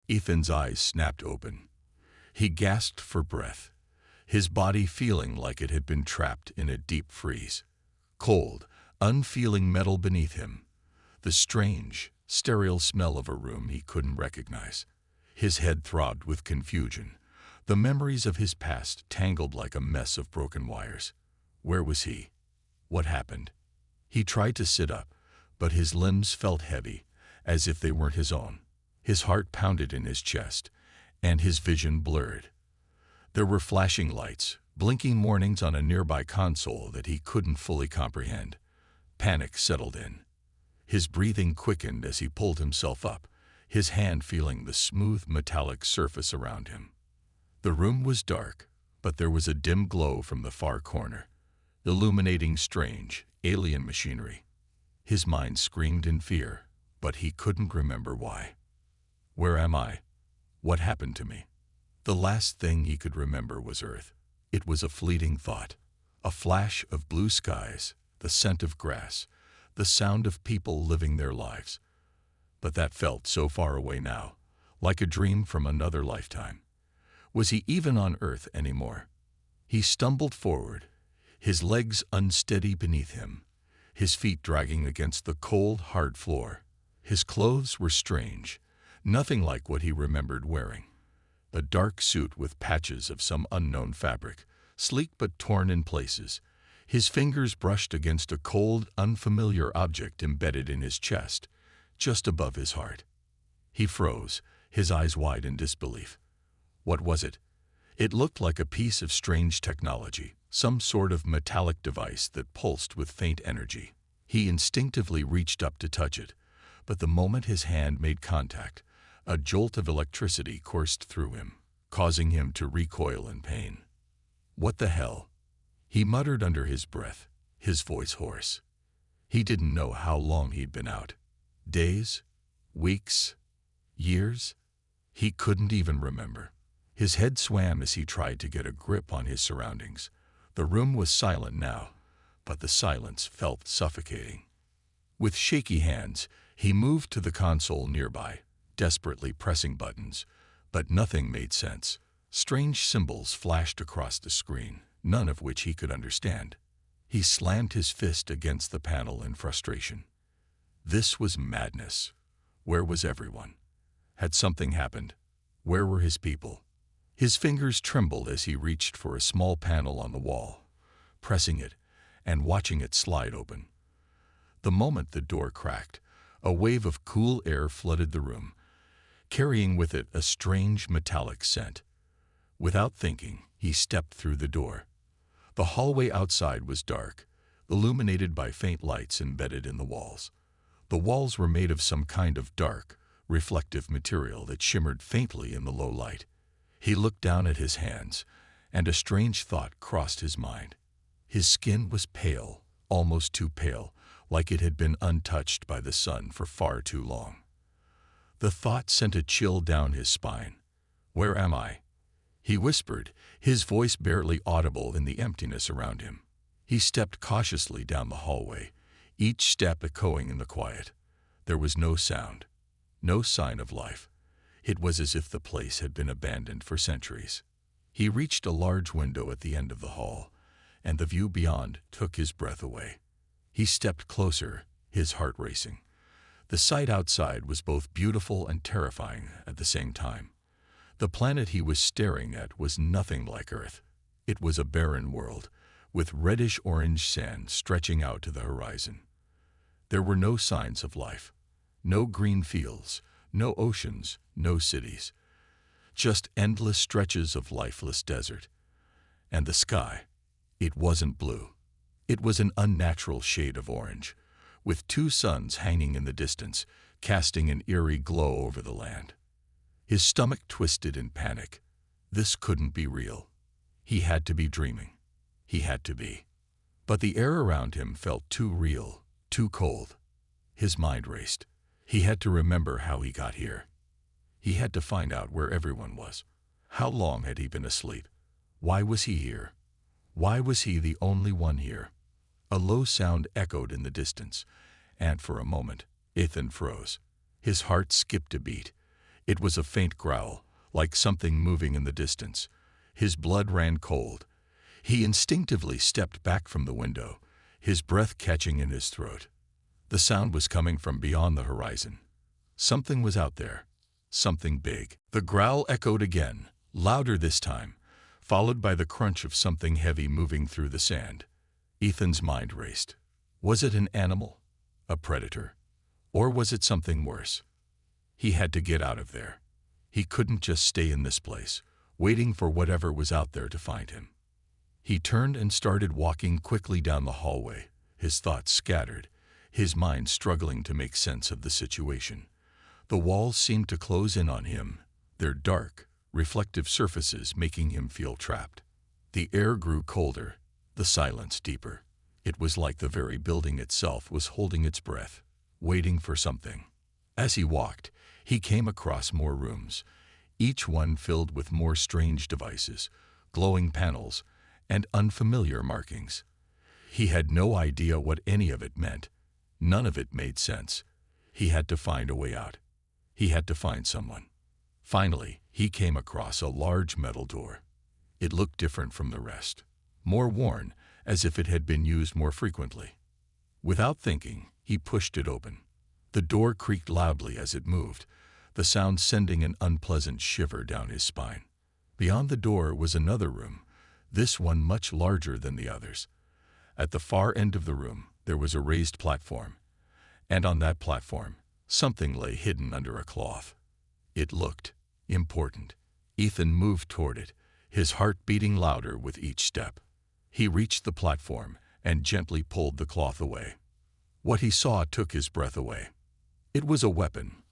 Ethan's eyes snapped open. He gasped for breath, his body feeling like it had been trapped in a deep freeze. Cold, unfeeling metal beneath him. The strange, sterile smell of a room he couldn't recognize. His head throbbed with confusion. The memories of his past tangled like a mess of broken wires. Where was he? What happened? He tried to sit up, but his limbs felt heavy, as if they weren't his own. His heart pounded in his chest, and his vision blurred. There were flashing lights, blinking warnings on a nearby console that he couldn't fully comprehend. Panic settled in. His breathing quickened as he pulled himself up, his hand feeling the smooth metallic surface around him. The room was dark, but there was a dim glow from the far corner, illuminating strange, alien machinery. His mind screamed in fear, but he couldn't remember why. Where am I? What happened to me? The last thing he could remember was Earth. It was a fleeting thought, a flash of blue skies, the scent of grass, the sound of people living their lives. But that felt so far away now, like a dream from another lifetime. Was he even on Earth anymore? He stumbled forward, his legs unsteady beneath him, his feet dragging against the cold, hard floor. His clothes were strange, nothing like what he remembered wearing. A dark suit with patches of some unknown fabric, sleek but torn in places. His fingers brushed against a cold, unfamiliar object embedded in his chest, just above his heart. He froze, his eyes wide in disbelief. What was it? It looked like a piece of strange technology, some sort of metallic device that pulsed with faint energy. He instinctively reached up to touch it, but the moment his hand made contact, a jolt of electricity coursed through him, causing him to recoil in pain. What the hell? He muttered under his breath, his voice hoarse. He didn't know how long he'd been out. Days? Weeks? Years? He couldn't even remember. His head swam as he tried to get a grip on his surroundings. The room was silent now, but the silence felt suffocating. With shaky hands, he moved to the console nearby, desperately pressing buttons, but nothing made sense. Strange symbols flashed across the screen, none of which he could understand. He slammed his fist against the panel in frustration. This was madness. Where was everyone? Had something happened? Where were his people? His fingers trembled as he reached for a small panel on the wall, pressing it and watching it slide open. The moment the door cracked, a wave of cool air flooded the room, carrying with it a strange metallic scent. Without thinking, he stepped through the door. The hallway outside was dark, illuminated by faint lights embedded in the walls. The walls were made of some kind of dark, reflective material that shimmered faintly in the low light. He looked down at his hands, and a strange thought crossed his mind. His skin was pale, almost too pale, like it had been untouched by the sun for far too long. The thought sent a chill down his spine. Where am I? He whispered, his voice barely audible in the emptiness around him. He stepped cautiously down the hallway, each step echoing in the quiet. There was no sound, no sign of life. It was as if the place had been abandoned for centuries. He reached a large window at the end of the hall, and the view beyond took his breath away. He stepped closer, his heart racing. The sight outside was both beautiful and terrifying at the same time. The planet he was staring at was nothing like Earth. It was a barren world, with reddish-orange sand stretching out to the horizon. There were no signs of life, no green fields, no oceans, no cities. Just endless stretches of lifeless desert. And the sky, it wasn't blue. It was an unnatural shade of orange, with two suns hanging in the distance, casting an eerie glow over the land. His stomach twisted in panic. This couldn't be real. He had to be dreaming. He had to be. But the air around him felt too real, too cold. His mind raced. He had to remember how he got here. He had to find out where everyone was. How long had he been asleep? Why was he here? Why was he the only one here? A low sound echoed in the distance, and for a moment, Ethan froze. His heart skipped a beat. It was a faint growl, like something moving in the distance. His blood ran cold. He instinctively stepped back from the window, his breath catching in his throat. The sound was coming from beyond the horizon. Something was out there. Something big. The growl echoed again, louder this time, followed by the crunch of something heavy moving through the sand. Ethan's mind raced. Was it an animal? A predator? Or was it something worse? He had to get out of there. He couldn't just stay in this place, waiting for whatever was out there to find him. He turned and started walking quickly down the hallway, his thoughts scattered, his mind struggling to make sense of the situation. The walls seemed to close in on him, their dark, reflective surfaces making him feel trapped. The air grew colder, the silence deeper. It was like the very building itself was holding its breath, waiting for something. As he walked, he came across more rooms, each one filled with more strange devices, glowing panels, and unfamiliar markings. He had no idea what any of it meant. None of it made sense. He had to find a way out. He had to find someone. Finally, he came across a large metal door. It looked different from the rest, more worn, as if it had been used more frequently. Without thinking, he pushed it open. The door creaked loudly as it moved, the sound sending an unpleasant shiver down his spine. Beyond the door was another room, this one much larger than the others. At the far end of the room, there was a raised platform, and on that platform, something lay hidden under a cloth. It looked important. Ethan moved toward it, his heart beating louder with each step. He reached the platform and gently pulled the cloth away. What he saw took his breath away. It was a weapon,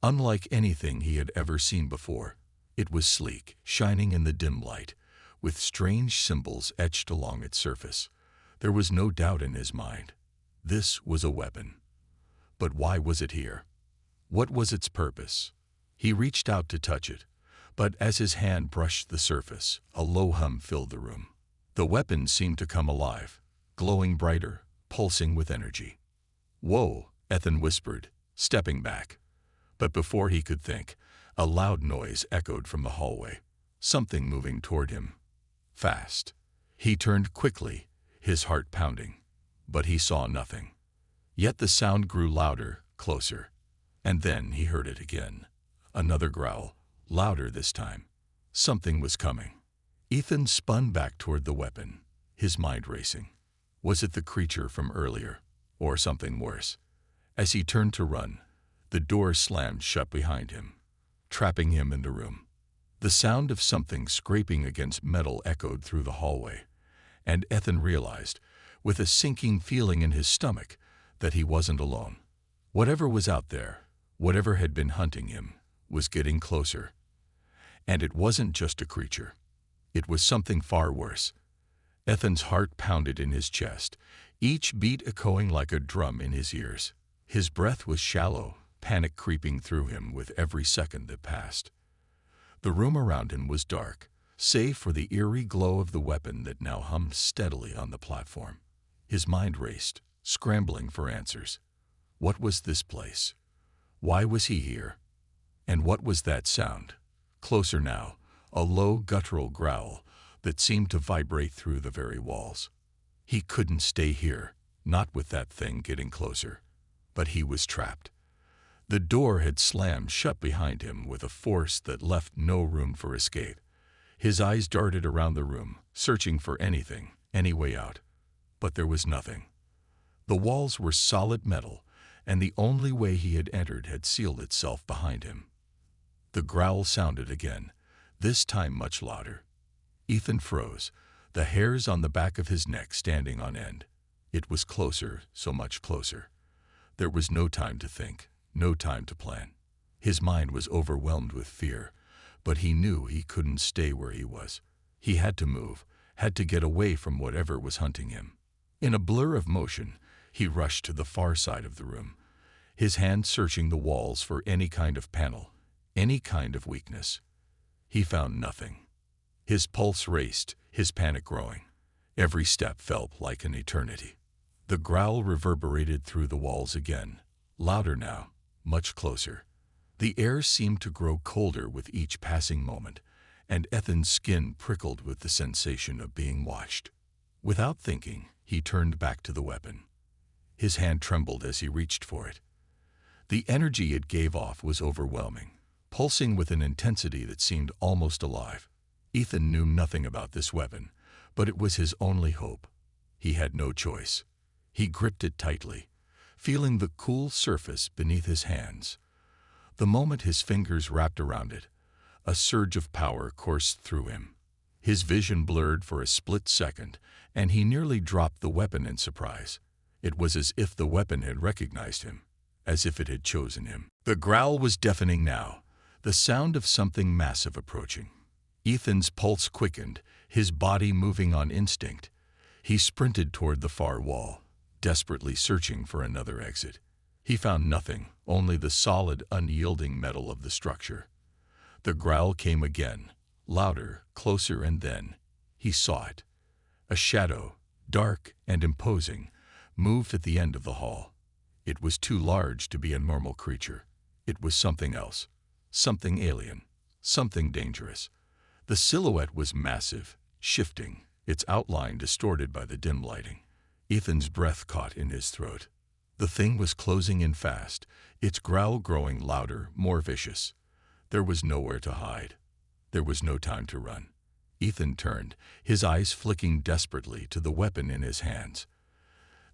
unlike anything he had ever seen before. It was sleek, shining in the dim light, with strange symbols etched along its surface. There was no doubt in his mind. This was a weapon. But why was it here? What was its purpose? He reached out to touch it, but as his hand brushed the surface, a low hum filled the room. The weapon seemed to come alive, glowing brighter, pulsing with energy. "Whoa," Ethan whispered, stepping back. But before he could think, a loud noise echoed from the hallway. Something moving toward him. Fast. He turned quickly, his heart pounding, but he saw nothing. Yet the sound grew louder, closer. And then he heard it again. Another growl, louder this time. Something was coming. Ethan spun back toward the weapon, his mind racing. Was it the creature from earlier, or something worse? As he turned to run, the door slammed shut behind him, trapping him in the room. The sound of something scraping against metal echoed through the hallway, and Ethan realized, with a sinking feeling in his stomach, that he wasn't alone. Whatever was out there, whatever had been hunting him, was getting closer. And it wasn't just a creature. It was something far worse. Ethan's heart pounded in his chest, each beat echoing like a drum in his ears. His breath was shallow, panic creeping through him with every second that passed. The room around him was dark, save for the eerie glow of the weapon that now hummed steadily on the platform. His mind raced, scrambling for answers. What was this place? Why was he here? And what was that sound? Closer now, a low guttural growl that seemed to vibrate through the very walls. He couldn't stay here, not with that thing getting closer. But he was trapped. The door had slammed shut behind him with a force that left no room for escape. His eyes darted around the room, searching for anything, any way out. But there was nothing. The walls were solid metal, and the only way he had entered had sealed itself behind him. The growl sounded again, this time much louder. Ethan froze, the hairs on the back of his neck standing on end. It was closer, so much closer. There was no time to think, no time to plan. His mind was overwhelmed with fear, but he knew he couldn't stay where he was. He had to move, had to get away from whatever was hunting him. In a blur of motion, he rushed to the far side of the room, his hand searching the walls for any kind of panel, any kind of weakness. He found nothing. His pulse raced, his panic growing. Every step felt like an eternity. The growl reverberated through the walls again, louder now, much closer. The air seemed to grow colder with each passing moment, and Ethan's skin prickled with the sensation of being watched. Without thinking, he turned back to the weapon. His hand trembled as he reached for it. The energy it gave off was overwhelming, pulsing with an intensity that seemed almost alive. Ethan knew nothing about this weapon, but it was his only hope. He had no choice. He gripped it tightly, feeling the cool surface beneath his hands. The moment his fingers wrapped around it, a surge of power coursed through him. His vision blurred for a split second, and he nearly dropped the weapon in surprise. It was as if the weapon had recognized him, as if it had chosen him. The growl was deafening now, the sound of something massive approaching. Ethan's pulse quickened, his body moving on instinct. He sprinted toward the far wall, desperately searching for another exit. He found nothing, only the solid, unyielding metal of the structure. The growl came again, louder, closer, and then he saw it. A shadow, dark and imposing, moved at the end of the hall. It was too large to be a normal creature. It was something else, something alien, something dangerous. The silhouette was massive, shifting, its outline distorted by the dim lighting. Ethan's breath caught in his throat. The thing was closing in fast, its growl growing louder, more vicious. There was nowhere to hide. There was no time to run. Ethan turned, his eyes flicking desperately to the weapon in his hands.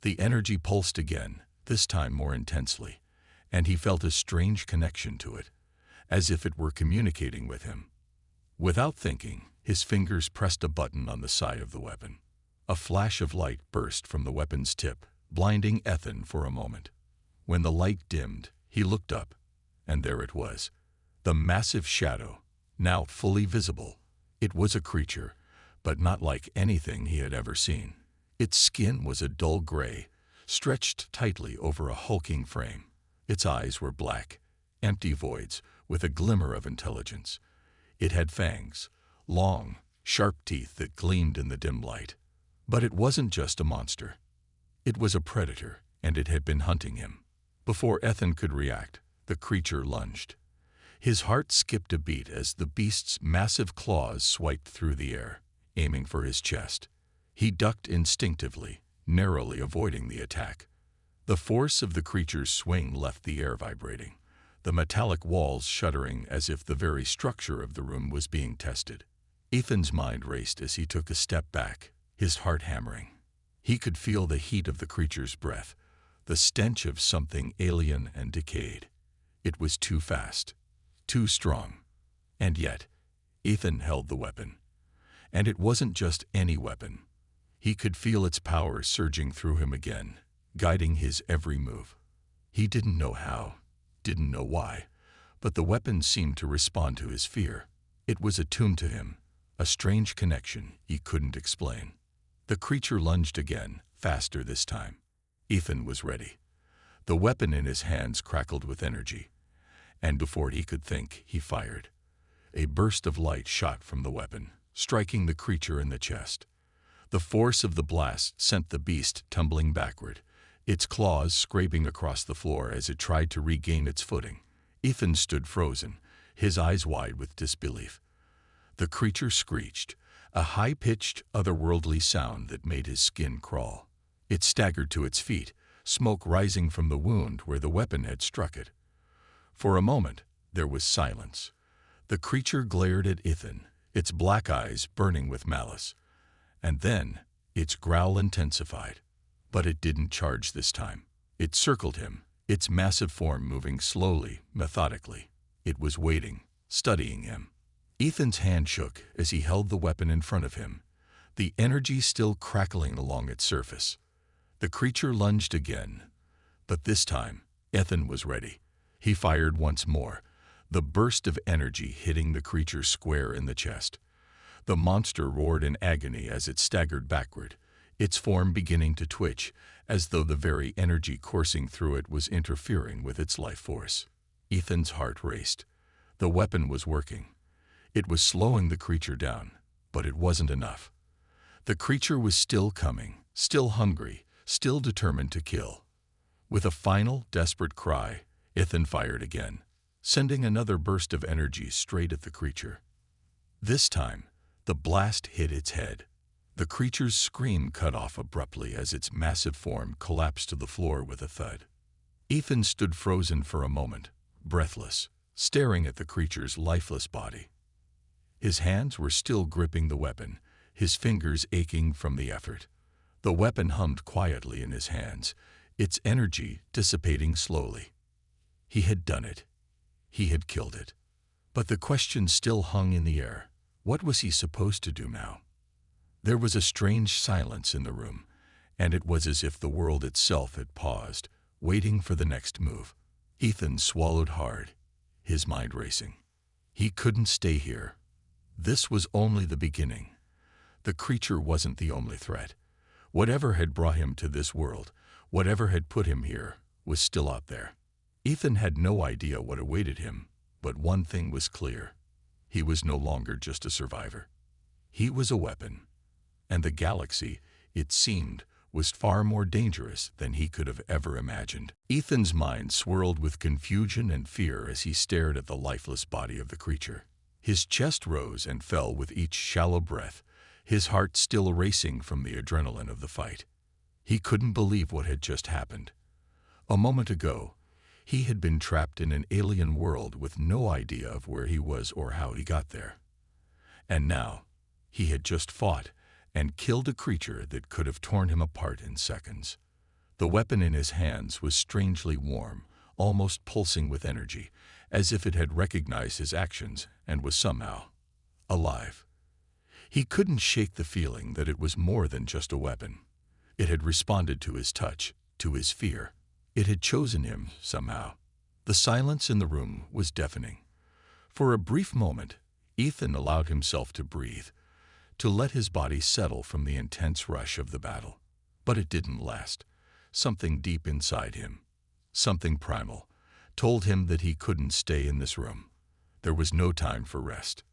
The energy pulsed again, this time more intensely, and he felt a strange connection to it, as if it were communicating with him. Without thinking, his fingers pressed a button on the side of the weapon. A flash of light burst from the weapon's tip, blinding Ethan for a moment. When the light dimmed, he looked up, and there it was. The massive shadow, now fully visible. It was a creature, but not like anything he had ever seen. Its skin was a dull gray, stretched tightly over a hulking frame. Its eyes were black, empty voids with a glimmer of intelligence. It had fangs, long, sharp teeth that gleamed in the dim light. But it wasn't just a monster. It was a predator, and it had been hunting him. Before Ethan could react, the creature lunged. His heart skipped a beat as the beast's massive claws swiped through the air, aiming for his chest. He ducked instinctively, narrowly avoiding the attack. The force of the creature's swing left the air vibrating, the metallic walls shuddering as if the very structure of the room was being tested. Ethan's mind raced as he took a step back, his heart hammering. He could feel the heat of the creature's breath, the stench of something alien and decayed. It was too fast, too strong. And yet, Ethan held the weapon. And it wasn't just any weapon. He could feel its power surging through him again, guiding his every move. He didn't know how, didn't know why, but the weapon seemed to respond to his fear. It was attuned to him, a strange connection he couldn't explain. The creature lunged again, faster this time. Ethan was ready. The weapon in his hands crackled with energy, and before he could think, he fired. A burst of light shot from the weapon, striking the creature in the chest. The force of the blast sent the beast tumbling backward, its claws scraping across the floor as it tried to regain its footing. Ethan stood frozen, his eyes wide with disbelief. The creature screeched, a high-pitched, otherworldly sound that made his skin crawl. It staggered to its feet, smoke rising from the wound where the weapon had struck it. For a moment, there was silence. The creature glared at Ethan, its black eyes burning with malice. And then, its growl intensified. But it didn't charge this time. It circled him, its massive form moving slowly, methodically. It was waiting, studying him. Ethan's hand shook as he held the weapon in front of him, the energy still crackling along its surface. The creature lunged again, but this time, Ethan was ready. He fired once more, the burst of energy hitting the creature square in the chest. The monster roared in agony as it staggered backward, its form beginning to twitch, as though the very energy coursing through it was interfering with its life force. Ethan's heart raced. The weapon was working. It was slowing the creature down, but it wasn't enough. The creature was still coming, still hungry, still determined to kill. With a final, desperate cry, Ethan fired again. sending another burst of energy straight at the creature. This time, the blast hit its head. The creature's scream cut off abruptly as its massive form collapsed to the floor with a thud. Ethan stood frozen for a moment, breathless, staring at the creature's lifeless body. His hands were still gripping the weapon, his fingers aching from the effort. The weapon hummed quietly in his hands, its energy dissipating slowly. He had done it. He had killed it. But the question still hung in the air. What was he supposed to do now? There was a strange silence in the room, and it was as if the world itself had paused, waiting for the next move. Ethan swallowed hard, his mind racing. He couldn't stay here. This was only the beginning. The creature wasn't the only threat. Whatever had brought him to this world, whatever had put him here, was still out there. Ethan had no idea what awaited him, but one thing was clear. He was no longer just a survivor. He was a weapon. And the galaxy, it seemed, was far more dangerous than he could have ever imagined. Ethan's mind swirled with confusion and fear as he stared at the lifeless body of the creature. His chest rose and fell with each shallow breath, his heart still racing from the adrenaline of the fight. He couldn't believe what had just happened. A moment ago, he had been trapped in an alien world with no idea of where he was or how he got there. And now, he had just fought and killed a creature that could have torn him apart in seconds. The weapon in his hands was strangely warm, almost pulsing with energy, as if it had recognized his actions and was somehow alive. He couldn't shake the feeling that it was more than just a weapon. It had responded to his touch, to his fear. It had chosen him somehow. The silence in the room was deafening. For a brief moment, Ethan allowed himself to breathe, to let his body settle from the intense rush of the battle. But it didn't last. Something deep inside him, something primal, told him that he couldn't stay in this room. There was no time for rest.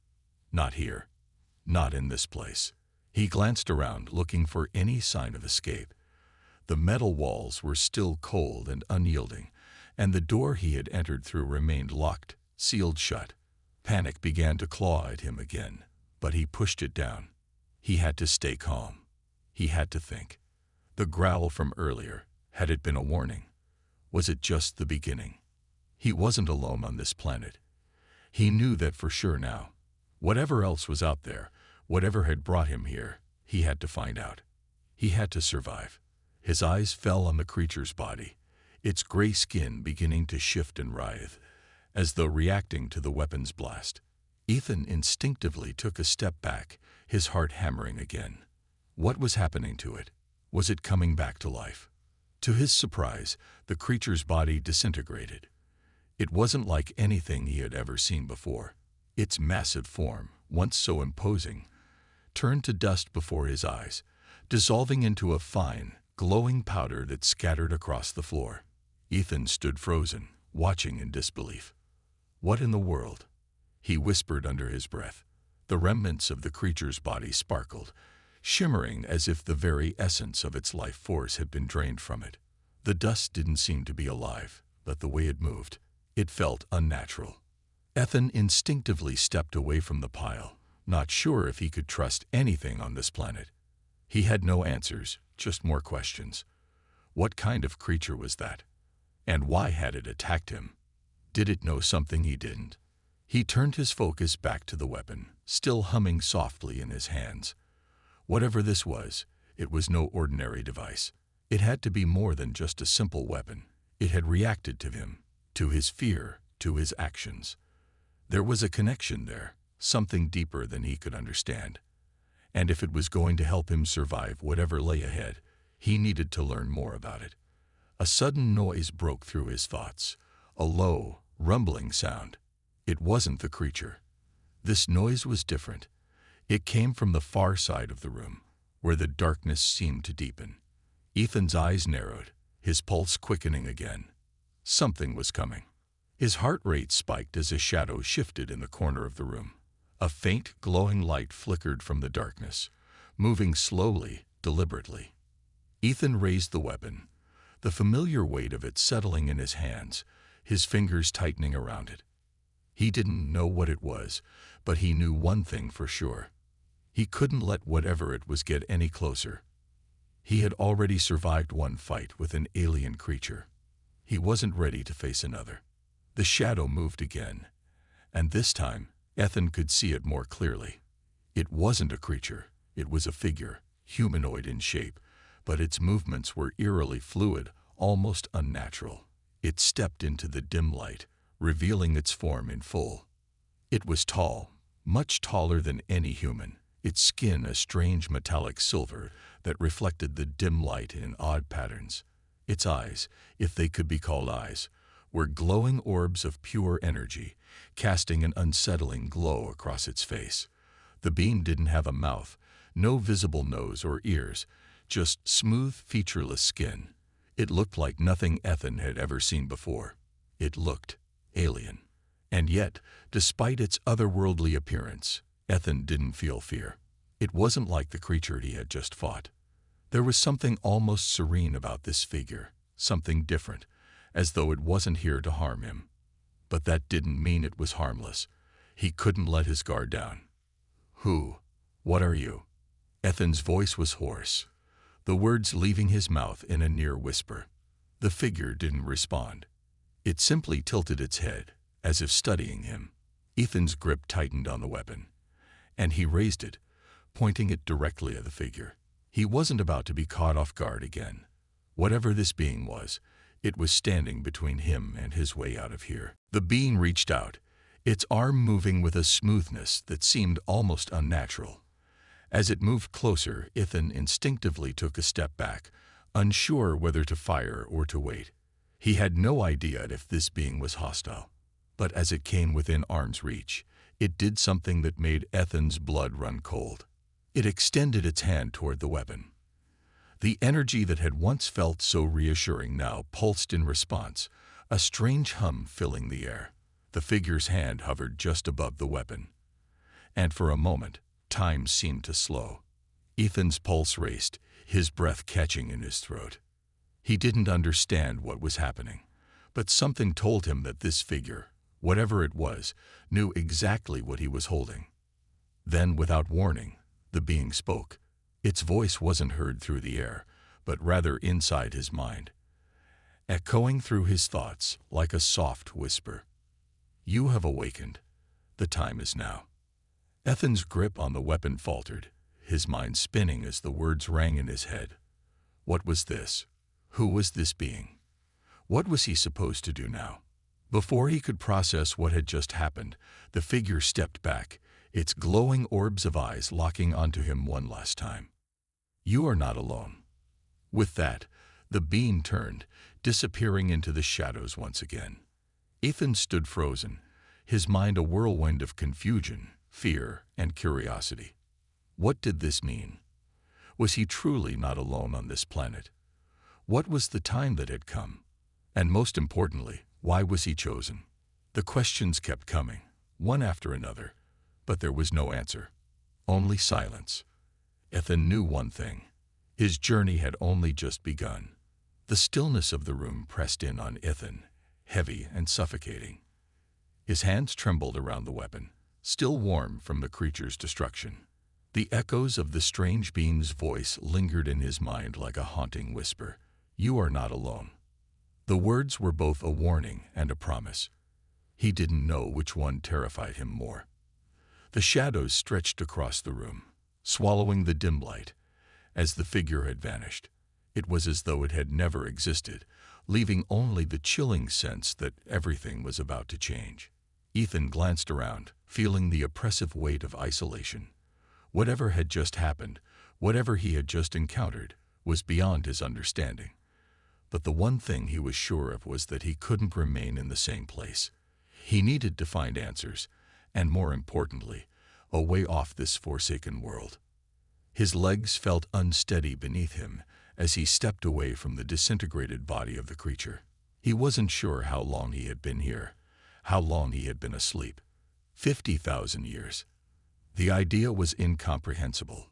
Not here. Not in this place. He glanced around, looking for any sign of escape. The metal walls were still cold and unyielding, and the door he had entered through remained locked, sealed shut. Panic began to claw at him again, but he pushed it down. He had to stay calm. He had to think. The growl from earlier, had it been a warning? Was it just the beginning? He wasn't alone on this planet. He knew that for sure now. Whatever else was out there, whatever had brought him here, he had to find out. He had to survive. His eyes fell on the creature's body, its gray skin beginning to shift and writhe, as though reacting to the weapon's blast. Ethan instinctively took a step back, his heart hammering again. What was happening to it? Was it coming back to life? To his surprise, the creature's body disintegrated. It wasn't like anything he had ever seen before. Its massive form, once so imposing, turned to dust before his eyes, dissolving into a fine, glowing powder that scattered across the floor. Ethan stood frozen, watching in disbelief. What in the world? He whispered under his breath. The remnants of the creature's body sparkled, shimmering as if the very essence of its life force had been drained from it. The dust didn't seem to be alive, but the way it moved, it felt unnatural. Ethan instinctively stepped away from the pile, not sure if he could trust anything on this planet. He had no answers, just more questions. What kind of creature was that? And why had it attacked him? Did it know something he didn't? He turned his focus back to the weapon, still humming softly in his hands. Whatever this was, it was no ordinary device. It had to be more than just a simple weapon. It had reacted to him, to his fear, to his actions. There was a connection there, something deeper than he could understand. And if it was going to help him survive whatever lay ahead, he needed to learn more about it. A sudden noise broke through his thoughts, a low, rumbling sound. It wasn't the creature. This noise was different. It came from the far side of the room, where the darkness seemed to deepen. Ethan's eyes narrowed, his pulse quickening again. Something was coming. His heart rate spiked as a shadow shifted in the corner of the room. A faint, glowing light flickered from the darkness, moving slowly, deliberately. Ethan raised the weapon, the familiar weight of it settling in his hands, his fingers tightening around it. He didn't know what it was, but he knew one thing for sure. He couldn't let whatever it was get any closer. He had already survived one fight with an alien creature. He wasn't ready to face another. The shadow moved again, and this time, Ethan could see it more clearly. It wasn't a creature, it was a figure, humanoid in shape, but its movements were eerily fluid, almost unnatural. It stepped into the dim light, revealing its form in full. It was tall, much taller than any human, its skin a strange metallic silver that reflected the dim light in odd patterns. Its eyes, if they could be called eyes, were glowing orbs of pure energy, casting an unsettling glow across its face. The being didn't have a mouth, no visible nose or ears, just smooth, featureless skin. It looked like nothing Ethan had ever seen before. It looked alien. And yet, despite its otherworldly appearance, Ethan didn't feel fear. It wasn't like the creature he had just fought. There was something almost serene about this figure, something different, as though it wasn't here to harm him. But that didn't mean it was harmless. He couldn't let his guard down. "Who? What are you?" Ethan's voice was hoarse, the words leaving his mouth in a near whisper. The figure didn't respond. It simply tilted its head, as if studying him. Ethan's grip tightened on the weapon, and he raised it, pointing it directly at the figure. He wasn't about to be caught off guard again. Whatever this being was, it was standing between him and his way out of here. The being reached out, its arm moving with a smoothness that seemed almost unnatural. As it moved closer, Ethan instinctively took a step back, unsure whether to fire or to wait. He had no idea if this being was hostile. But as it came within arm's reach, it did something that made Ethan's blood run cold. It extended its hand toward the weapon. The energy that had once felt so reassuring now pulsed in response, a strange hum filling the air. The figure's hand hovered just above the weapon. And for a moment, time seemed to slow. Ethan's pulse raced, his breath catching in his throat. He didn't understand what was happening, but something told him that this figure, whatever it was, knew exactly what he was holding. Then, without warning, the being spoke. Its voice wasn't heard through the air, but rather inside his mind, echoing through his thoughts like a soft whisper. "You have awakened. The time is now." Ethan's grip on the weapon faltered, his mind spinning as the words rang in his head. What was this? Who was this being? What was he supposed to do now? Before he could process what had just happened, the figure stepped back, its glowing orbs of eyes locking onto him one last time. "You are not alone." With that, the being turned, disappearing into the shadows once again. Ethan stood frozen, his mind a whirlwind of confusion, fear, and curiosity. What did this mean? Was he truly not alone on this planet? What was the time that had come? And most importantly, why was he chosen? The questions kept coming, one after another, but there was no answer. Only silence. Ethan knew one thing. His journey had only just begun. The stillness of the room pressed in on Ethan, heavy and suffocating. His hands trembled around the weapon, still warm from the creature's destruction. The echoes of the strange being's voice lingered in his mind like a haunting whisper. "You are not alone." The words were both a warning and a promise. He didn't know which one terrified him more. The shadows stretched across the room, swallowing the dim light. As the figure had vanished, it was as though it had never existed, leaving only the chilling sense that everything was about to change. Ethan glanced around, feeling the oppressive weight of isolation. Whatever had just happened, whatever he had just encountered, was beyond his understanding. But the one thing he was sure of was that he couldn't remain in the same place. He needed to find answers, and more importantly, a way off this forsaken world. His legs felt unsteady beneath him as he stepped away from the disintegrated body of the creature. He wasn't sure how long he had been here, how long he had been asleep. 50,000 years. The idea was incomprehensible.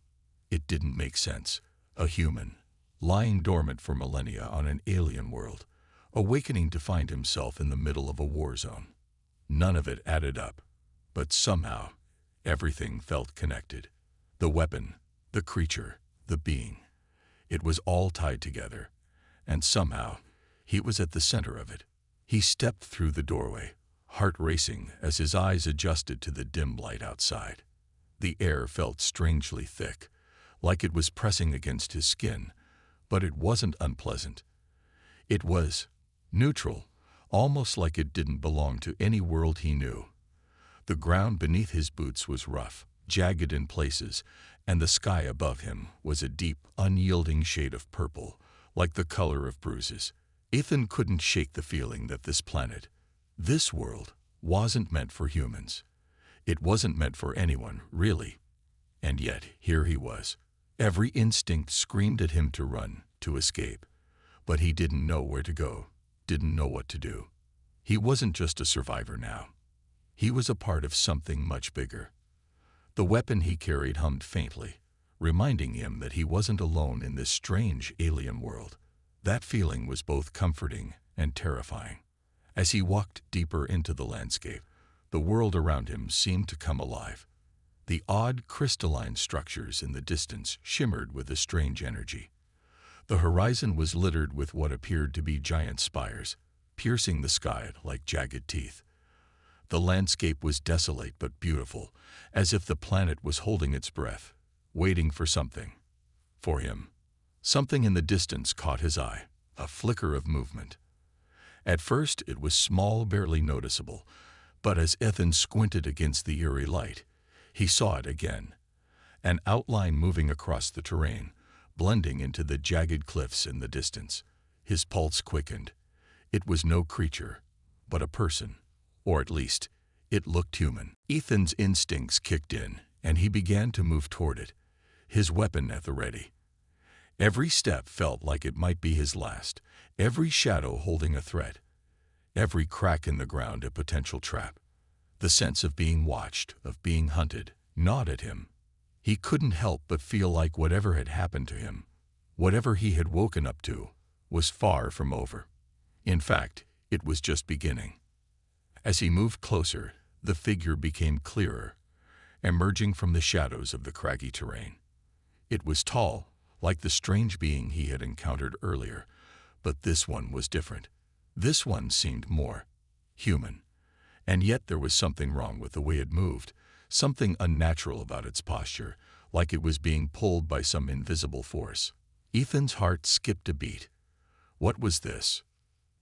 It didn't make sense. A human, lying dormant for millennia on an alien world, awakening to find himself in the middle of a war zone. None of it added up, but somehow everything felt connected. The weapon, the creature, the being. It was all tied together, and somehow he was at the center of it. He stepped through the doorway, heart racing as his eyes adjusted to the dim light outside. The air felt strangely thick, like it was pressing against his skin, but it wasn't unpleasant. It was neutral, almost like it didn't belong to any world he knew. The ground beneath his boots was rough, jagged in places, and the sky above him was a deep, unyielding shade of purple, like the color of bruises. Ethan couldn't shake the feeling that this planet, this world, wasn't meant for humans. It wasn't meant for anyone, really. And yet, here he was. Every instinct screamed at him to run, to escape. But he didn't know where to go, didn't know what to do. He wasn't just a survivor now. He was a part of something much bigger. The weapon he carried hummed faintly, reminding him that he wasn't alone in this strange alien world. That feeling was both comforting and terrifying. As he walked deeper into the landscape, the world around him seemed to come alive. The odd crystalline structures in the distance shimmered with a strange energy. The horizon was littered with what appeared to be giant spires, piercing the sky like jagged teeth. The landscape was desolate but beautiful, as if the planet was holding its breath, waiting for something. For him. Something in the distance caught his eye, a flicker of movement. At first it was small, barely noticeable, but as Ethan squinted against the eerie light, he saw it again. An outline moving across the terrain, blending into the jagged cliffs in the distance. His pulse quickened. It was no creature, but a person. Or at least, it looked human. Ethan's instincts kicked in, and he began to move toward it, his weapon at the ready. Every step felt like it might be his last, every shadow holding a threat, every crack in the ground a potential trap. The sense of being watched, of being hunted, gnawed at him. He couldn't help but feel like whatever had happened to him, whatever he had woken up to, was far from over. In fact, it was just beginning. As he moved closer, the figure became clearer, emerging from the shadows of the craggy terrain. It was tall, like the strange being he had encountered earlier, but this one was different. This one seemed more human. And yet there was something wrong with the way it moved, something unnatural about its posture, like it was being pulled by some invisible force. Ethan's heart skipped a beat. What was this?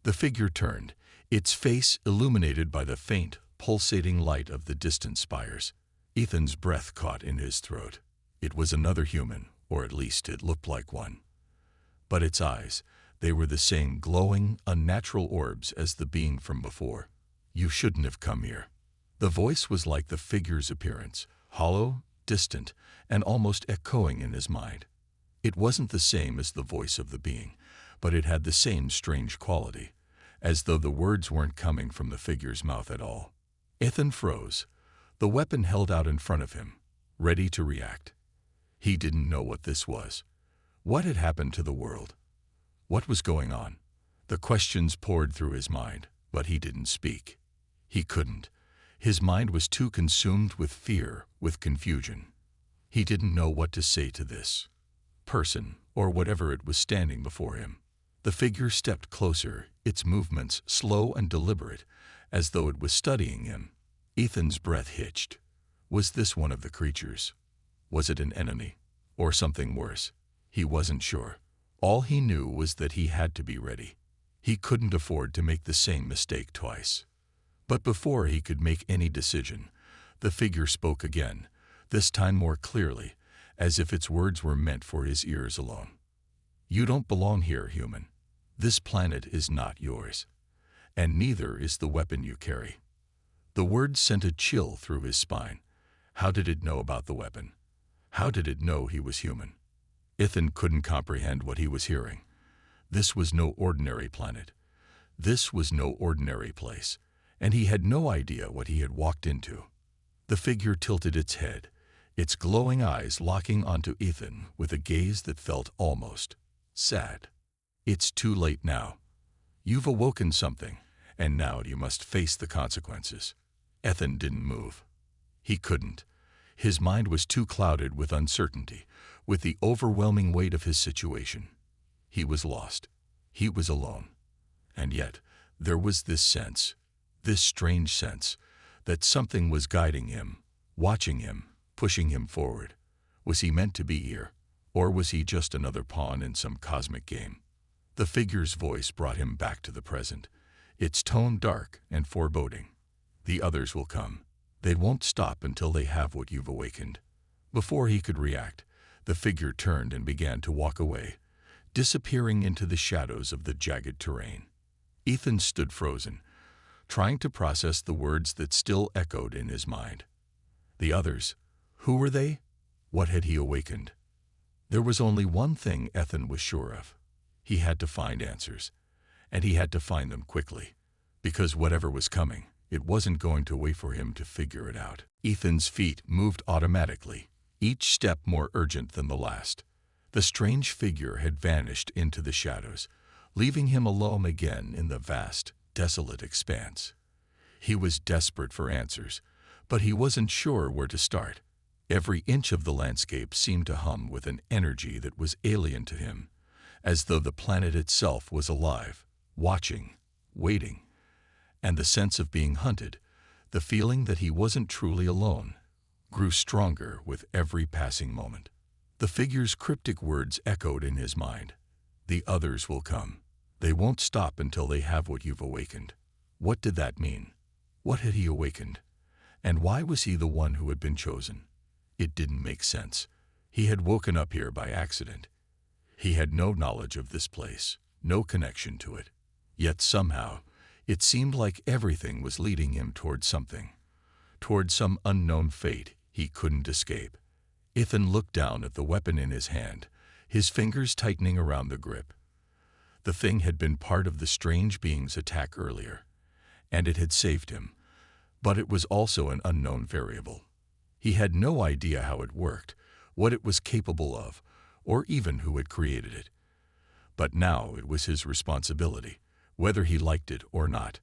The figure turned, its face illuminated by the faint, pulsating light of the distant spires. Ethan's breath caught in his throat. It was another human, or at least it looked like one. But its eyes, they were the same glowing, unnatural orbs as the being from before. "You shouldn't have come here." The voice was like the figure's appearance, hollow, distant, and almost echoing in his mind. It wasn't the same as the voice of the being, but it had the same strange quality, as though the words weren't coming from the figure's mouth at all. Ethan froze, the weapon held out in front of him, ready to react. He didn't know what this was. What had happened to the world? What was going on? The questions poured through his mind, but he didn't speak. He couldn't. His mind was too consumed with fear, with confusion. He didn't know what to say to this person, or whatever it was standing before him. The figure stepped closer, its movements slow and deliberate, as though it was studying him. Ethan's breath hitched. Was this one of the creatures? Was it an enemy? Or something worse? He wasn't sure. All he knew was that he had to be ready. He couldn't afford to make the same mistake twice. But before he could make any decision, the figure spoke again, this time more clearly, as if its words were meant for his ears alone. "You don't belong here, human. This planet is not yours. And neither is the weapon you carry." The words sent a chill through his spine. How did it know about the weapon? How did it know he was human? Ethan couldn't comprehend what he was hearing. This was no ordinary planet. This was no ordinary place, and he had no idea what he had walked into. The figure tilted its head, its glowing eyes locking onto Ethan with a gaze that felt almost sad. "It's too late now. You've awoken something, and now you must face the consequences. Ethan didn't move. He couldn't. His mind was too clouded with uncertainty, with the overwhelming weight of his situation. He was lost. He was alone. And yet, there was this sense, this strange sense, that something was guiding him, watching him, pushing him forward. Was he meant to be here, or was he just another pawn in some cosmic game? The figure's voice brought him back to the present, its tone dark and foreboding. The others will come. They won't stop until they have what you've awakened. Before he could react, the figure turned and began to walk away, disappearing into the shadows of the jagged terrain. Ethan stood frozen, trying to process the words that still echoed in his mind. The others, who were they? What had he awakened? There was only one thing Ethan was sure of. He had to find answers, and he had to find them quickly, because whatever was coming, it wasn't going to wait for him to figure it out. Ethan's feet moved automatically, each step more urgent than the last. The strange figure had vanished into the shadows, leaving him alone again in the vast, desolate expanse. He was desperate for answers, but he wasn't sure where to start. Every inch of the landscape seemed to hum with an energy that was alien to him, as though the planet itself was alive, watching, waiting. And the sense of being hunted, the feeling that he wasn't truly alone, grew stronger with every passing moment. The figure's cryptic words echoed in his mind. The others will come. They won't stop until they have what you've awakened. What did that mean? What had he awakened? And why was he the one who had been chosen? It didn't make sense. He had woken up here by accident. He had no knowledge of this place, no connection to it. Yet somehow, it seemed like everything was leading him toward something, toward some unknown fate he couldn't escape. Ethan looked down at the weapon in his hand, his fingers tightening around the grip. The thing had been part of the strange being's attack earlier, and it had saved him, but it was also an unknown variable. He had no idea how it worked, what it was capable of, or even who had created it. But now it was his responsibility, whether he liked it or not.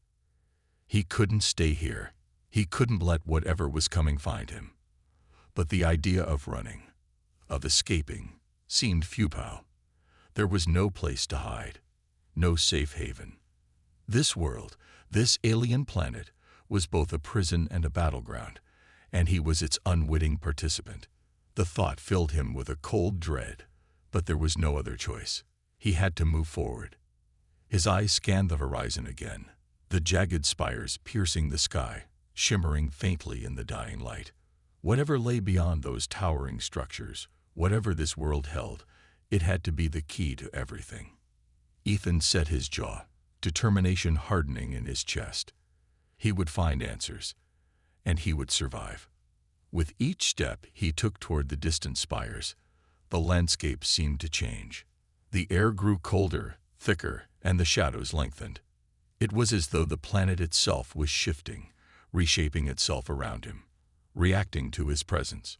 He couldn't stay here. He couldn't let whatever was coming find him. But the idea of running, of escaping, seemed futile. There was no place to hide, no safe haven. This world, this alien planet, was both a prison and a battleground, and he was its unwitting participant. The thought filled him with a cold dread, but there was no other choice. He had to move forward. His eyes scanned the horizon again, the jagged spires piercing the sky, shimmering faintly in the dying light. Whatever lay beyond those towering structures, whatever this world held, it had to be the key to everything. Ethan set his jaw, determination hardening in his chest. He would find answers, and he would survive. With each step he took toward the distant spires, the landscape seemed to change. The air grew colder, thicker, and the shadows lengthened. It was as though the planet itself was shifting, reshaping itself around him, reacting to his presence.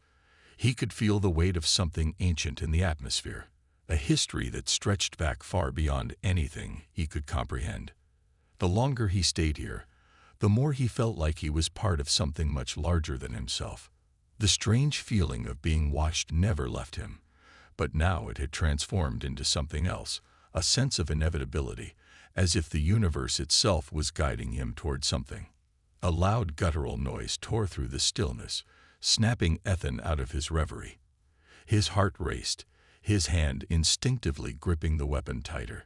He could feel the weight of something ancient in the atmosphere, a history that stretched back far beyond anything he could comprehend. The longer he stayed here, the more he felt like he was part of something much larger than himself. The strange feeling of being watched never left him, but now it had transformed into something else, a sense of inevitability, as if the universe itself was guiding him toward something. A loud guttural noise tore through the stillness, snapping Ethan out of his reverie. His heart raced, his hand instinctively gripping the weapon tighter.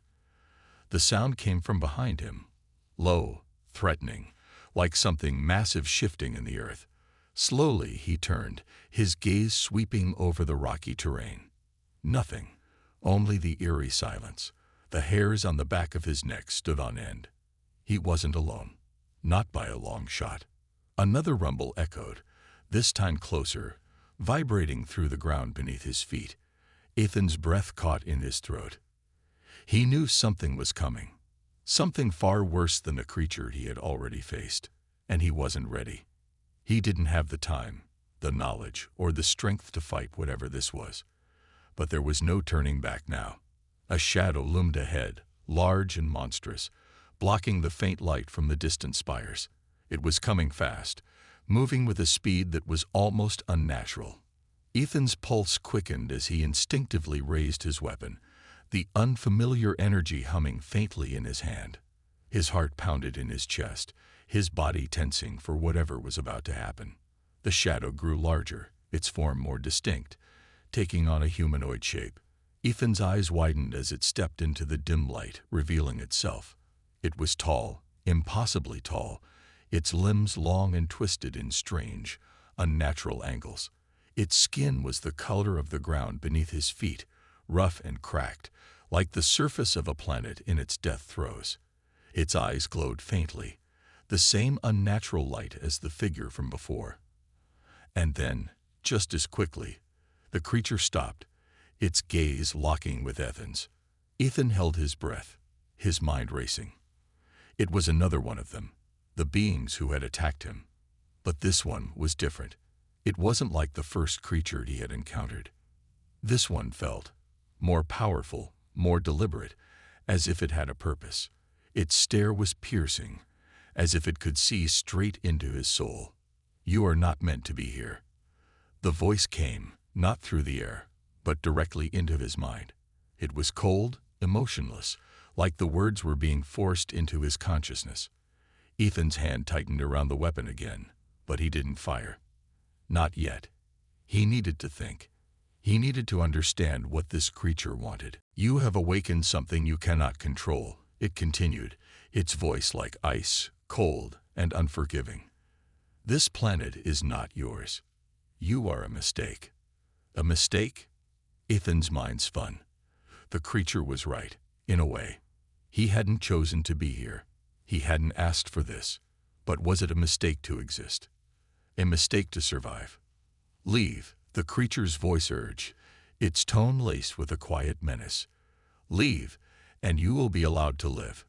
The sound came from behind him, low, threatening, like something massive shifting in the earth. Slowly he turned, his gaze sweeping over the rocky terrain. Nothing, only the eerie silence. The hairs on the back of his neck stood on end. He wasn't alone, not by a long shot. Another rumble echoed, this time closer, vibrating through the ground beneath his feet. Ethan's breath caught in his throat. He knew something was coming, something far worse than the creature he had already faced, and he wasn't ready. He didn't have the time, the knowledge, or the strength to fight whatever this was. But there was no turning back now. A shadow loomed ahead, large and monstrous, blocking the faint light from the distant spires. It was coming fast, moving with a speed that was almost unnatural. Ethan's pulse quickened as he instinctively raised his weapon, the unfamiliar energy humming faintly in his hand. His heart pounded in his chest, his body tensing for whatever was about to happen. The shadow grew larger, its form more distinct, taking on a humanoid shape. Ethan's eyes widened as it stepped into the dim light, revealing itself. It was tall, impossibly tall, its limbs long and twisted in strange, unnatural angles. Its skin was the color of the ground beneath his feet, rough and cracked, like the surface of a planet in its death throes. Its eyes glowed faintly, the same unnatural light as the figure from before. And then, just as quickly, the creature stopped, its gaze locking with Ethan's. Ethan held his breath, his mind racing. It was another one of them, the beings who had attacked him. But this one was different. It wasn't like the first creature he had encountered. This one felt more powerful, more deliberate, as if it had a purpose. Its stare was piercing, as if it could see straight into his soul. "You are not meant to be here." The voice came, not through the air, but directly into his mind. It was cold, emotionless, like the words were being forced into his consciousness. Ethan's hand tightened around the weapon again, but he didn't fire. Not yet. He needed to think. He needed to understand what this creature wanted. "You have awakened something you cannot control," it continued, its voice like ice, cold and unforgiving. "This planet is not yours. You are a mistake." A mistake? Ethan's mind spun. The creature was right, in a way. He hadn't chosen to be here. He hadn't asked for this. But was it a mistake to exist? A mistake to survive? "Leave," the creature's voice urged, its tone laced with a quiet menace. "Leave, and you will be allowed to live.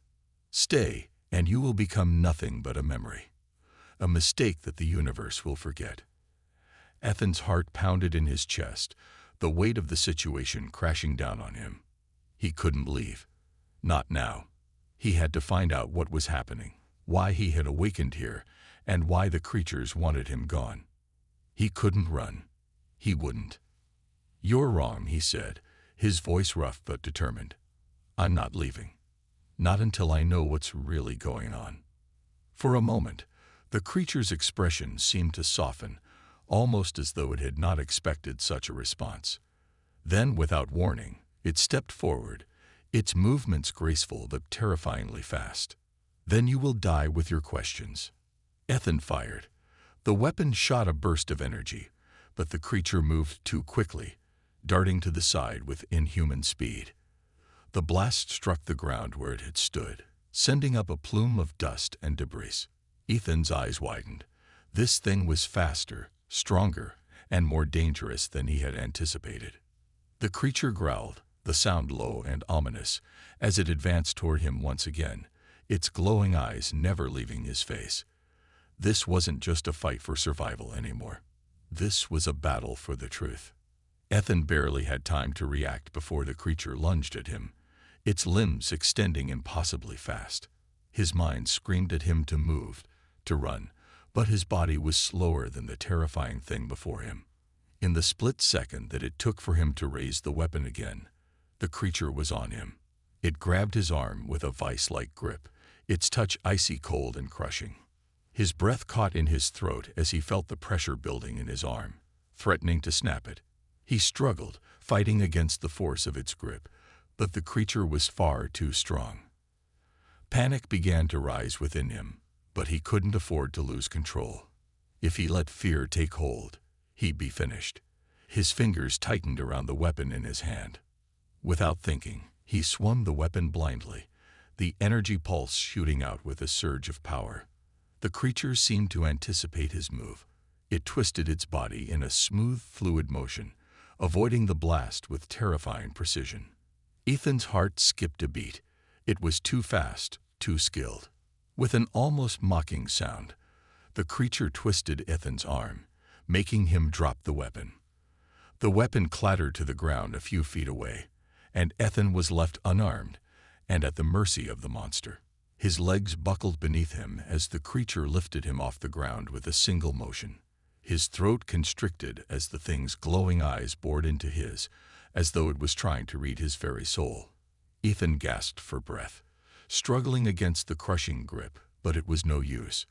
Stay, and you will become nothing but a memory. A mistake that the universe will forget." Ethan's heart pounded in his chest, the weight of the situation crashing down on him. He couldn't leave. Not now. He had to find out what was happening, why he had awakened here, and why the creatures wanted him gone. He couldn't run. He wouldn't. "You're wrong," he said, his voice rough but determined. "I'm not leaving. Not until I know what's really going on." For a moment, the creature's expression seemed to soften, almost as though it had not expected such a response. Then, without warning, it stepped forward, its movements graceful but terrifyingly fast. "Then you will die with your questions." Ethan fired. The weapon shot a burst of energy, but the creature moved too quickly, darting to the side with inhuman speed. The blast struck the ground where it had stood, sending up a plume of dust and debris. Ethan's eyes widened. This thing was faster, stronger, and more dangerous than he had anticipated. The creature growled, the sound low and ominous, as it advanced toward him once again, its glowing eyes never leaving his face. This wasn't just a fight for survival anymore. This was a battle for the truth. Ethan barely had time to react before the creature lunged at him, its limbs extending impossibly fast. His mind screamed at him to move, to run, but his body was slower than the terrifying thing before him. In the split second that it took for him to raise the weapon again, the creature was on him. It grabbed his arm with a vice-like grip, its touch icy cold and crushing. His breath caught in his throat as he felt the pressure building in his arm, threatening to snap it. He struggled, fighting against the force of its grip, but the creature was far too strong. Panic began to rise within him, but he couldn't afford to lose control. If he let fear take hold, he'd be finished. His fingers tightened around the weapon in his hand. Without thinking, he swung the weapon blindly, the energy pulse shooting out with a surge of power. The creature seemed to anticipate his move. It twisted its body in a smooth, fluid motion, avoiding the blast with terrifying precision. Ethan's heart skipped a beat. It was too fast, too skilled. With an almost mocking sound, the creature twisted Ethan's arm, making him drop the weapon. The weapon clattered to the ground a few feet away, and Ethan was left unarmed and at the mercy of the monster. His legs buckled beneath him as the creature lifted him off the ground with a single motion. His throat constricted as the thing's glowing eyes bored into his, as though it was trying to read his very soul. Ethan gasped for breath, struggling against the crushing grip, but it was no use.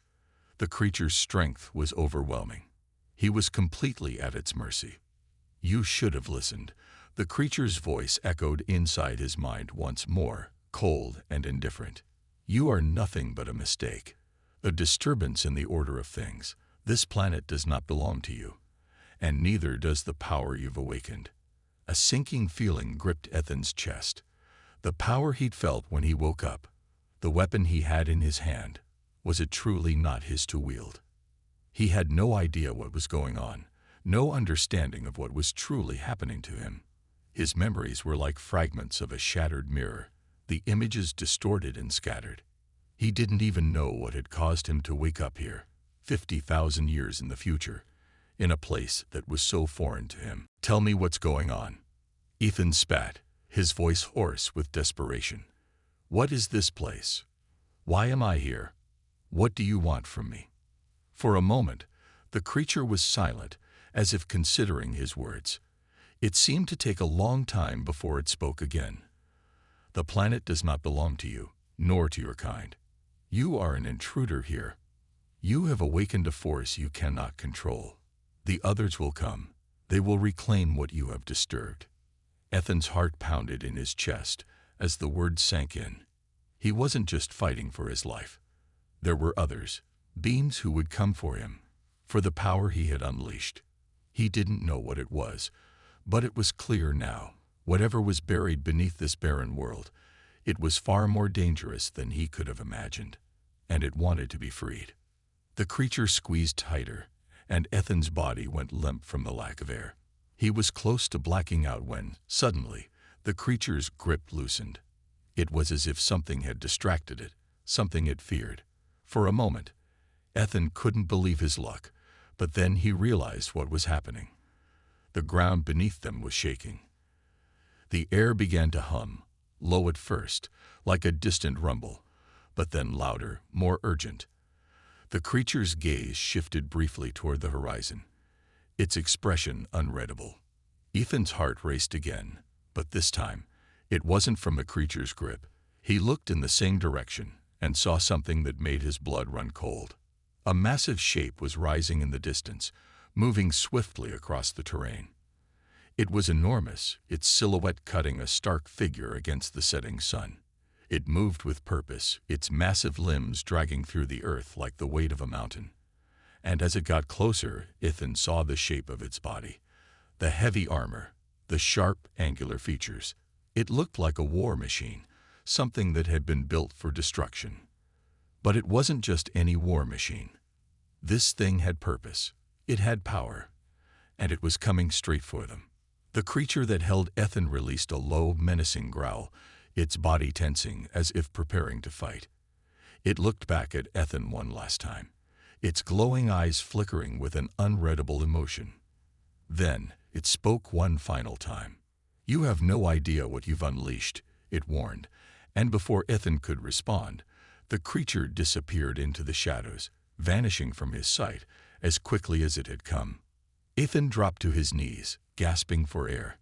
The creature's strength was overwhelming. He was completely at its mercy. "You should have listened." The creature's voice echoed inside his mind once more, cold and indifferent. "You are nothing but a mistake, a disturbance in the order of things. This planet does not belong to you, and neither does the power you've awakened." A sinking feeling gripped Ethan's chest. The power he'd felt when he woke up, the weapon he had in his hand, was it truly not his to wield? He had no idea what was going on, no understanding of what was truly happening to him. His memories were like fragments of a shattered mirror, the images distorted and scattered. He didn't even know what had caused him to wake up here, 50,000 years in the future, in a place that was so foreign to him. "Tell me what's going on." Ethan spat, his voice hoarse with desperation. "What is this place? Why am I here? What do you want from me?" For a moment, the creature was silent, as if considering his words. It seemed to take a long time before it spoke again. "The planet does not belong to you, nor to your kind. You are an intruder here. You have awakened a force you cannot control. The others will come. They will reclaim what you have disturbed." Ethan's heart pounded in his chest as the words sank in. He wasn't just fighting for his life. There were others, beings who would come for him, for the power he had unleashed. He didn't know what it was, but it was clear now. Whatever was buried beneath this barren world, it was far more dangerous than he could have imagined, and it wanted to be freed. The creature squeezed tighter, and Ethan's body went limp from the lack of air. He was close to blacking out when, suddenly, the creature's grip loosened. It was as if something had distracted it, something it feared. For a moment, Ethan couldn't believe his luck, but then he realized what was happening. The ground beneath them was shaking. The air began to hum, low at first, like a distant rumble, but then louder, more urgent. The creature's gaze shifted briefly toward the horizon, its expression unreadable. Ethan's heart raced again, but this time, it wasn't from the creature's grip. He looked in the same direction and saw something that made his blood run cold. A massive shape was rising in the distance, moving swiftly across the terrain. It was enormous, its silhouette cutting a stark figure against the setting sun. It moved with purpose, its massive limbs dragging through the earth like the weight of a mountain. And as it got closer, Ethan saw the shape of its body, the heavy armor, the sharp, angular features. It looked like a war machine, something that had been built for destruction. But it wasn't just any war machine. This thing had purpose, it had power, and it was coming straight for them. The creature that held Ethan released a low, menacing growl, its body tensing as if preparing to fight. It looked back at Ethan one last time, its glowing eyes flickering with an unreadable emotion. Then it spoke one final time. "You have no idea what you've unleashed," it warned, and before Ethan could respond, the creature disappeared into the shadows, vanishing from his sight as quickly as it had come. Ethan dropped to his knees, gasping for air.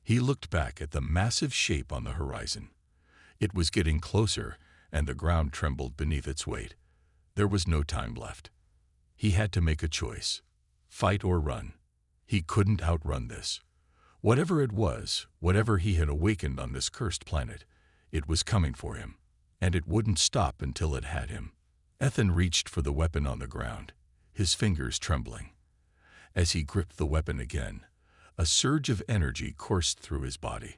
He looked back at the massive shape on the horizon. It was getting closer, and the ground trembled beneath its weight. There was no time left. He had to make a choice, fight or run. He couldn't outrun this. Whatever it was, whatever he had awakened on this cursed planet, it was coming for him, and it wouldn't stop until it had him. Ethan reached for the weapon on the ground, his fingers trembling. As he gripped the weapon again, a surge of energy coursed through his body,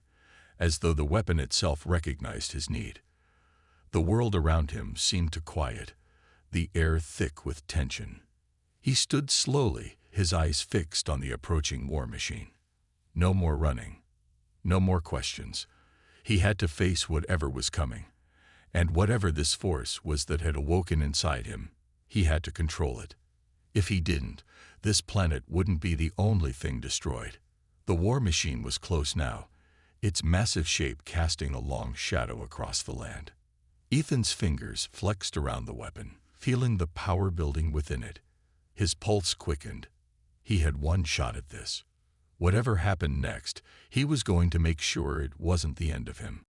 as though the weapon itself recognized his need. The world around him seemed to quiet, the air thick with tension. He stood slowly, his eyes fixed on the approaching war machine. No more running, no more questions. He had to face whatever was coming, and whatever this force was that had awoken inside him, he had to control it. If he didn't, this planet wouldn't be the only thing destroyed. The war machine was close now, its massive shape casting a long shadow across the land. Ethan's fingers flexed around the weapon, feeling the power building within it. His pulse quickened. He had one shot at this. Whatever happened next, he was going to make sure it wasn't the end of him.